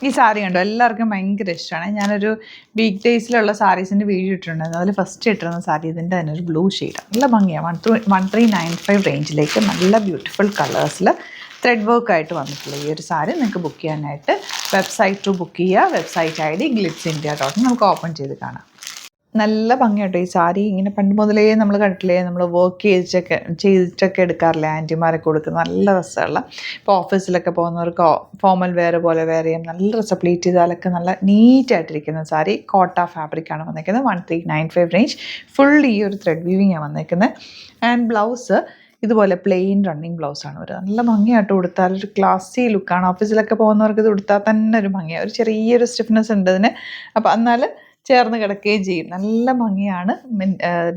ഈ സാരി കണ്ടോ, എല്ലാവർക്കും ഭയങ്കര ഇഷ്ടമാണ്. ഞാനൊരു വീക്ക് ഡേയ്സിലുള്ള സാരീസിൻ്റെ വീഡിയോ ഇട്ടിട്ടുണ്ടായിരുന്നു. അതിൽ ഫസ്റ്റ് ഇട്ടിരുന്ന സാരി ഇതിൻ്റെ തന്നെ ഒരു ബ്ലൂ ഷെയ്ഡാണ്. നല്ല ഭംഗിയാണ്. 1395 റേഞ്ചിലേക്ക് നല്ല ബ്യൂട്ടിഫുൾ കളേഴ്സിൽ ത്രെഡ് വർക്കായിട്ട് വന്നിട്ടുള്ള ഈ ഒരു സാരി നിങ്ങൾക്ക് ബുക്ക് ചെയ്യാനായിട്ട് വെബ്സൈറ്റ് ത്രൂ ബുക്ക് ചെയ്യുക. Website ID glitzindia.in. നമുക്ക് ഓപ്പൺ ചെയ്ത് കാണാം. നല്ല ഭംഗിയാട്ടോ ഈ സാരി. ഇങ്ങനെ പണ്ട് മുതലേ നമ്മൾ കണ്ടിട്ടില്ലേ, നമ്മൾ വർക്ക് ചെയ്തിട്ടൊക്കെ എടുക്കാറില്ലേ ആൻറ്റിമാരൊക്കെ കൊടുക്കുന്ന നല്ല രസമുള്ള. ഇപ്പോൾ ഓഫീസിലൊക്കെ പോകുന്നവർക്ക് ഫോമൽ വെയർ പോലെ വെയർ ചെയ്യാം. നല്ല രസം. പ്ലീറ്റ് ചെയ്താലൊക്കെ നല്ല നീറ്റായിട്ടിരിക്കുന്ന സാരി. കോട്ട ഫാബ്രിക്കാണ് വന്നേക്കുന്നത്. 1395 റേഞ്ച്. ഫുൾ ഈ ഒരു ത്രെഡ് വീവിങ്ങാണ് വന്നേക്കുന്നത്. ആൻഡ് ബ്ലൗസ് ഇതുപോലെ പ്ലെയിൻ റണ്ണിങ് ബ്ലൗസാണ് വരുന്നത്. നല്ല ഭംഗിയായിട്ട് കൊടുത്താൽ ഒരു ക്ലാസി ലുക്കാണ്. ഓഫീസിലൊക്കെ പോകുന്നവർക്ക് ഇത് കൊടുത്താൽ തന്നെ ഒരു ഭംഗിയാണ്. ഒരു ചെറിയൊരു സ്റ്റിഫ്നെസ് ഉണ്ട് ഇതിന്. അപ്പോൾ എന്നാൽ ചേർന്ന് കിടക്കുകയും ചെയ്യും. നല്ല ഭംഗിയാണ്.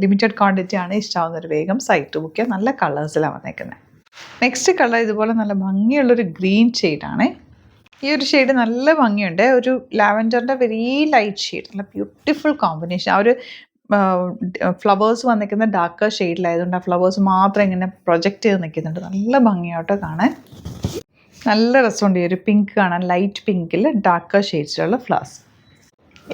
ലിമിറ്റഡ് ക്വാണ്ടിറ്റി ആണ്. ഇഷ്ടമാവുന്നൊരു വേഗം സൈറ്റ് ബുക്ക് ചെയ്യുക. നല്ല കളേഴ്സിലാണ് വന്നേക്കുന്നത്. നെക്സ്റ്റ് കളർ ഇതുപോലെ നല്ല ഭംഗിയുള്ളൊരു ഗ്രീൻ ഷെയ്ഡാണ്. ഈ ഒരു ഷെയ്ഡ് നല്ല ഭംഗിയുണ്ട്. ഒരു ലാവൻഡറിൻ്റെ വെരി ലൈറ്റ് ഷെയ്ഡ്. നല്ല ബ്യൂട്ടിഫുൾ കോമ്പിനേഷൻ. ആ ഒരു ഫ്ലവേഴ്സ് വന്നിരിക്കുന്ന ഡാർക്കർ ഷെയ്ഡിലായതുകൊണ്ട് ആ ഫ്ലവേഴ്സ് മാത്രം ഇങ്ങനെ പ്രൊജക്റ്റ് ചെയ്ത് നിൽക്കുന്നുണ്ട്. നല്ല ഭംഗിയാട്ടോ കാണാൻ. നല്ല രസമുണ്ട് ഈ ഒരു പിങ്ക് കാണാൻ. ലൈറ്റ് പിങ്കിൽ ഡാർക്കർ ഷെയ്ഡ്സിലുള്ള ഫ്ലവേഴ്സ്.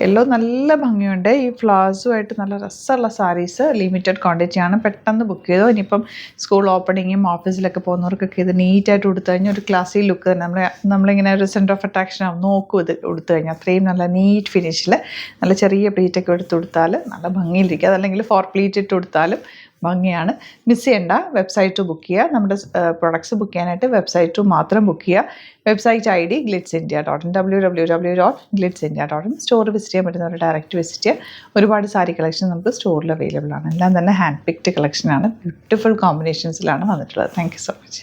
യെല്ലോ നല്ല ഭംഗിയുണ്ട്. ഈ ഫ്ലവേഴ്സുമായിട്ട് നല്ല രസമുള്ള സാരീസ് ലിമിറ്റഡ് ക്വാണ്ടിറ്റിയാണ്. പെട്ടെന്ന് ബുക്ക് ചെയ്തോ. ഇനിയിപ്പം സ്കൂൾ ഓപ്പണിങ്ങും ഓഫീസിലൊക്കെ പോകുന്നവർക്കൊക്കെ ഇത് നീറ്റായിട്ട് കൊടുത്തു കഴിഞ്ഞാൽ ഒരു ക്ലാസ്സിൽ ലുക്ക് തന്നെ. നമ്മളിങ്ങനെ ഒരു സെൻറ്റർ ഓഫ് അട്രാക്ഷൻ ആവും. നോക്കും ഇത് കൊടുത്തു കഴിഞ്ഞാൽ. അത്രയും നല്ല നീറ്റ് ഫിനിഷിൽ നല്ല ചെറിയ പ്ലീറ്റൊക്കെ എടുത്ത് കൊടുത്താൽ നല്ല ഭംഗിയിലിരിക്കുക. അതല്ലെങ്കിൽ 4 പ്ലീറ്റ് ഇട്ട് കൊടുത്താലും ഭംഗിയാണ്. മിസ് ചെയ്യേണ്ട. വെബ്സൈറ്റ് ബുക്ക് ചെയ്യുക. നമ്മുടെ പ്രൊഡക്ട്സ് ബുക്ക് ചെയ്യാനായിട്ട് വെബ്സൈറ്റ് മാത്രം ബുക്ക് ചെയ്യുക. Website ID glitzindia.in. www.glitzindia.in. Store visit ചെയ്യാൻ പറ്റുന്നവർ ഡയറക്റ്റ് വിസിറ്റ് ചെയ്യുക. ഒരുപാട് സാരി കളക്ഷൻ നമുക്ക് സ്റ്റോറിൽ അവൈലബിൾ ആണ്. എല്ലാം തന്നെ ഹാൻഡ് പിക്ഡ് കളക്ഷനാണ്. ബ്യൂട്ടിഫുൾ കോമ്പിനേഷൻസിലാണ് വന്നിട്ടുള്ളത്. Thank you so much.